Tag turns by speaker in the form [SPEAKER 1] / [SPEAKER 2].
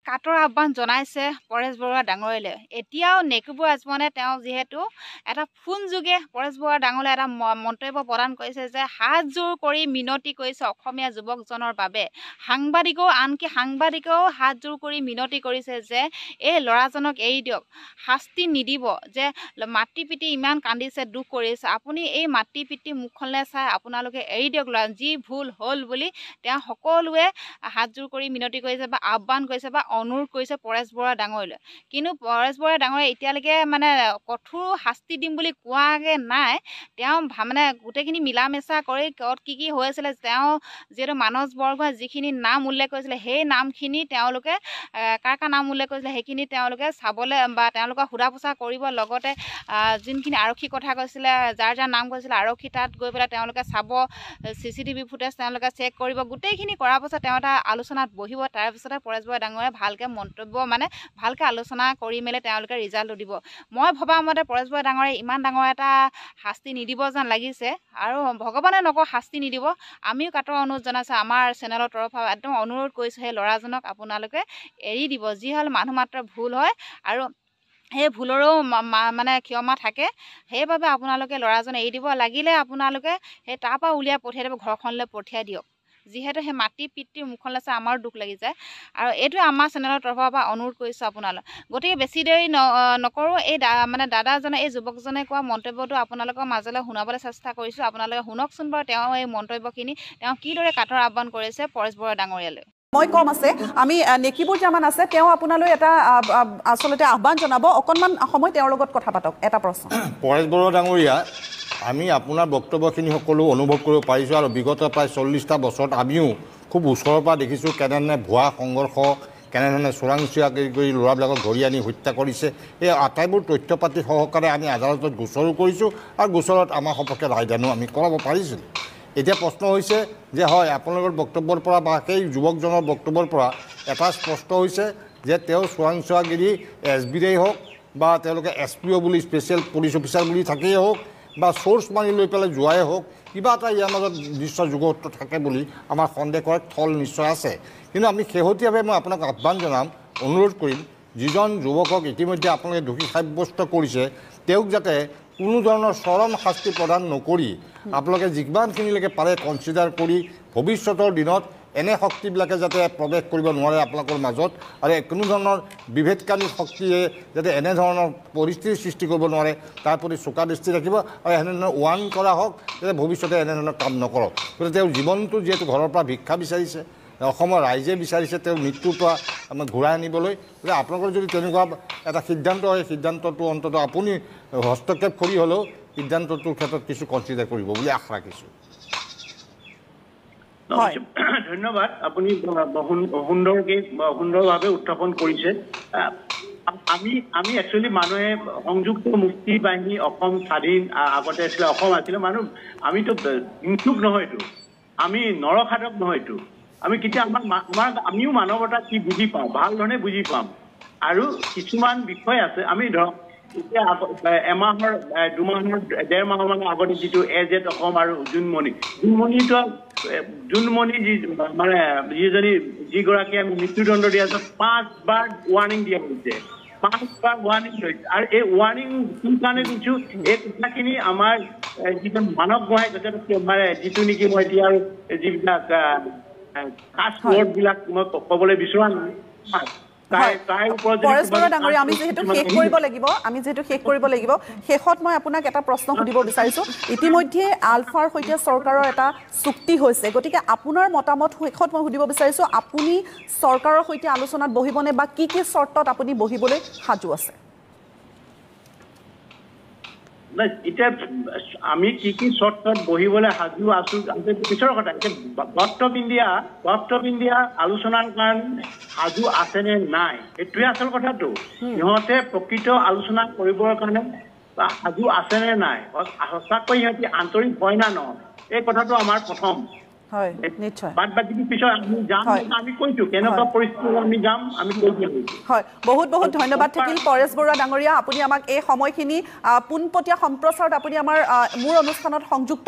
[SPEAKER 1] কাটৰ আহ্বান জনাইছে পৰেশ বৰুৱা ডাঙৰীয়ালে। এতিয়াও নেকিব আজমনে তেওঁ যিহেতু এটা ফোন যোগে পৰেশ বৰুৱা ডাঙৰীয়ালে এটা মন্তব্য প্ৰদান কৰিছে যে হাতযোৰ কৰি মিনতি কৰিছে অসমীয়া যুৱকজনৰ বাবে। আনকি সাংবাদিকেও হাতযোৰ কৰি মিনতি কৰিছে যে এই ল'ৰাজনক এৰি দিয়ক, শাস্তি নিদিব, যে মাতৃ পিতৃ ইমান কান্দিছে, দুখ কৰিছে, আপুনি এই মাতৃ পিতৃ মুখখনলৈ চাই আপোনালোকে এৰি দিয়ক ল'ৰা, যি ভুল হ'ল বুলি তেওঁ সকলোৱে হাতযোৰ কৰি মিনতি কৰিছে বা আহ্বান কৰিছে বা অনুৰোধ কৰিছে পৰেশ বৰুৱা ডাঙৰীয়ালৈ। কিন্তু পৰেশ বৰুৱা ডাঙৰীয়াই এতিয়ালৈকে মানে কঠোৰ শাস্তি দিম বুলি কোৱাগে নাই। তেওঁ মানে গোটেইখিনি মিলা মেচা কৰি ক'ত কি হৈছিলে, তেওঁ যিহেতু মানস বৰগোহাঁই যিখিনি নাম উল্লেখ কৰিছিলে সেই নামখিনি তেওঁলোকে কাৰ নাম উল্লেখ কৰিছিলে সেইখিনি তেওঁলোকে চাবলৈ বা তেওঁলোকক সোধা পোছা কৰিব। লগতে যোনখিনি আৰক্ষী কথা কৈছিলে, যাৰ নাম কৈছিলে আৰক্ষী তাত গৈ পেলাই তেওঁলোকে চাব, CCTV ফুটেজ তেওঁলোকে চেক কৰিব। গোটেইখিনি কৰাৰ পাছত তেওঁ এটা আলোচনাত বহিব। তাৰপিছতে পৰেশ বৰুৱা ডাঙৰীয়াই ভালকৈ মন্তব্য মানে ভালকৈ আলোচনা কৰি মেলি তেওঁলোকে ৰিজাল্টটো দিব। মই ভবা মতে পৰেশ বৰুৱা ডাঙৰীয়াই ইমান ডাঙৰ এটা শাস্তি নিদিব যেন লাগিছে, আৰু ভগৱানে নকওঁ শাস্তি নিদিব। আমিও কাটৰ অনুৰোধ জনাইছোঁ, আমাৰ চেনেলৰ তৰফৰ একদম অনুৰোধ কৰিছোঁ সেই ল'ৰাজনক আপোনালোকে এৰি দিব। যি হ'ল মানুহ মাত্ৰ ভুল হয় আৰু সেই ভুলৰো মানে ক্ষমা থাকে, সেইবাবে আপোনালোকে ল'ৰাজন এৰি দিব। লাগিলে আপোনালোকে সেই তাৰপৰা উলিয়াই পঠিয়াই দিব, ঘৰখনলৈ পঠিয়াই দিয়ক। যিহেতু সেই মাতৃ পিতৃৰ মুখলৈ চাই আমাৰো দুখ লাগি যায়, আৰু এইটোৱে আমাৰ চেনেলৰ তৰফৰ পৰা অনুৰোধ কৰিছোঁ আপোনালোক। গতিকে বেছি দেৰি নকৰোঁ, এই মানে দাদাজনে এই যুৱকজনে কোৱা মন্তব্যটো আপোনালোকৰ মাজলৈ শুনাবলৈ চেষ্টা কৰিছোঁ। আপোনালোকে শুনকচোন বাৰু তেওঁ এই মন্তব্যখিনি, তেওঁ কিদৰে কাটৰ আহ্বান কৰিছে পৰেশ বৰুৱা ডাঙৰীয়ালৈ।
[SPEAKER 2] মই কম আছে, আমি নেকিবুৰ জামান আছে, তেওঁ আপোনালৈ এটা আচলতে আহ্বান জনাব। অকণমান সময় তেওঁৰ লগত কথা পাতক। এটা প্ৰশ্ন।
[SPEAKER 3] পৰেশ বৰুৱা ডাঙৰীয়া, আমি আপোনাৰ বক্তব্যখিনি সকলো অনুভৱ কৰিব পাৰিছোঁ, আৰু বিগত প্ৰায় 40টা বছৰত আমিও খুব ওচৰৰ পৰা দেখিছোঁ কেনেধৰণে ভুৱা সংঘৰ্ষ, কেনেধৰণে চোৰাংচোৱা কৰি ল'ৰাবিলাকক ধৰি আনি হত্যা কৰিছে। এই আটাইবোৰ তথ্য পাতি সহকাৰে আমি আদালতত গোচৰো কৰিছোঁ, আৰু গোচৰত আমাৰ সপক্ষে ৰায়দানো আমি কৰাব পাৰিছিলোঁ। এতিয়া প্ৰশ্ন হৈছে যে হয়, আপোনালোকৰ বক্তব্যৰ পৰা বা সেই যুৱকজনৰ বক্তব্যৰ পৰা এটা স্পষ্ট হৈছে যে তেওঁ চোৰাংচোৱাগিৰি SBৰেই হওক বা তেওঁলোকে SPO বুলি স্পেচিয়েল পুলিচ অফিচাৰ বুলি থাকেই হওক বা চ'ৰ্চ মানি লৈ পেলাই যোৱাই হওক, কিবা এটা ইয়াৰ মাজত নিশ্চয় যুগত থাকে বুলি আমাৰ সন্দেহ কৰাৰ থল নিশ্চয় আছে। কিন্তু আমি শেহতীয়াভাৱে মই আপোনাক আহ্বান জনাম, অনুৰোধ কৰিম, যিজন যুৱকক ইতিমধ্যে আপোনালোকে দোষী সাব্যস্ত কৰিছে তেওঁক যাতে কোনো ধৰণৰ চৰম শাস্তি প্ৰদান নকৰি আপোনালোকে যিমানখিনিলৈকে পাৰে কনচিডাৰ কৰি ভৱিষ্যতৰ দিনত এনে শক্তিবিলাকে যাতে প্ৰৱেশ কৰিব নোৱাৰে আপোনালোকৰ মাজত, আৰু কোনো ধৰণৰ বিভেদকাৰী শক্তিয়ে যাতে এনেধৰণৰ পৰিস্থিতিৰ সৃষ্টি কৰিব নোৱাৰে তাৰ প্ৰতি চোকা দৃষ্টি ৰাখিব, আৰু এনেধৰণৰ ৱাৰ্ণ কৰা হওক যাতে ভৱিষ্যতে এনেধৰণৰ কাম নকৰক। গতিকে তেওঁ জীৱনটো যিহেতু ঘৰৰ পৰা ভিক্ষা বিচাৰিছে, অসমৰ ৰাইজে বিচাৰিছে তেওঁৰ মৃত্যুৰ পৰা ঘূৰাই আনিবলৈ, গতিকে আপোনালোকৰ যদি তেনেকুৱা এটা সিদ্ধান্ত হয়, সিদ্ধান্তটো অন্ততঃ আপুনি হস্তক্ষেপ কৰি হ'লেও সিদ্ধান্তটোৰ ক্ষেত্ৰত কিছু কনচিডাৰ কৰিব বুলি আশা ৰাখিছোঁ।
[SPEAKER 4] ধন্যবাদ, আপুনি সুন্দৰভাৱে উত্থাপন কৰিছে। আমি একচুৱেলি মানুহে সংযুক্ত মুক্তি বাহিনী, অসম স্বাধীন আগতে আছিলে, অসম আছিলে মানুহ, আমিতো হিংসুক নহয়তো, আমি নৰসাধক নহয়তো। আমি কেতিয়া আমিও মানৱতা কি বুজি পাওঁ, ভাল ধৰণে বুজি পাম। আৰু কিছুমান বিষয় আছে, আমি ধৰক এতিয়া এমাহৰ 2 মাহৰ 1.5 মাহৰ আগতে যিটো AZ অসম আৰু জোনমণি মানে যিগৰাকী আমি মৃত্যুদণ্ড দিয়া আছে, 5 বাৰ ৱাৰ্ণিং দিয়া হৈছে, 5 বাৰ ৱাৰ্ণিং লৈছে। আৰু এই ৱাৰ্ণিং কি কাৰণে দিছোঁ, এই কথাখিনি আমাৰ যিটো মানৱ গোহাঁই মানে যিটো নেকি মই এতিয়া আৰু যিবিলাক কাষ্ট ৱৰ্ডবিলাক মই ক'বলৈ বিচৰা নাই।
[SPEAKER 2] পৰেশ বৰুৱা ডাঙৰীয়া, আমি যিহেতু শেষ কৰিব লাগিব, শেষত মই আপোনাক এটা প্ৰশ্ন সুধিব বিচাৰিছোঁ। ইতিমধ্যে আলফাৰ সৈতে চৰকাৰৰ এটা চুক্তি হৈছে, গতিকে আপোনাৰ মতামত শেষত মই সুধিব বিচাৰিছোঁ, আপুনি চৰকাৰৰ সৈতে আলোচনাত বহিবনে বা কি কি চৰ্তত আপুনি বহিবলৈ সাজু আছে?
[SPEAKER 4] এতিয়া আমি কি চৰ্তত বহিবলৈ সাজু আছো পিছৰ কথা। গভট অফ ইণ্ডিয়া আলোচনাৰ কাৰণে সাজু আছেনে নাই এইটোৱে আচল কথাটো। সিহঁতে প্ৰকৃত আলোচনা কৰিবৰ কাৰণে সাজু আছেনে নাই, সঁচাকৈ সিহঁতি আন্তৰিক হয় না নহয়, এই কথাটো আমাৰ প্ৰথম।
[SPEAKER 2] হয়, নিশ্চয়।
[SPEAKER 4] বাদ বাকী পিছত আমি যাম, আমি কৈছোঁ কেনেকুৱা পৰিস্থিতি আমি যাম, আমি কৈছোঁ।
[SPEAKER 2] হয়, বহুত বহুত ধন্যবাদ থাকিল পৰেশ বৰুৱা ডাঙৰীয়া, আপুনি আমাক এই সময়খিনি পোনপটীয়া সম্প্ৰচাৰত আপুনি আমাৰ মোৰ অনুষ্ঠানত সংযুক্ত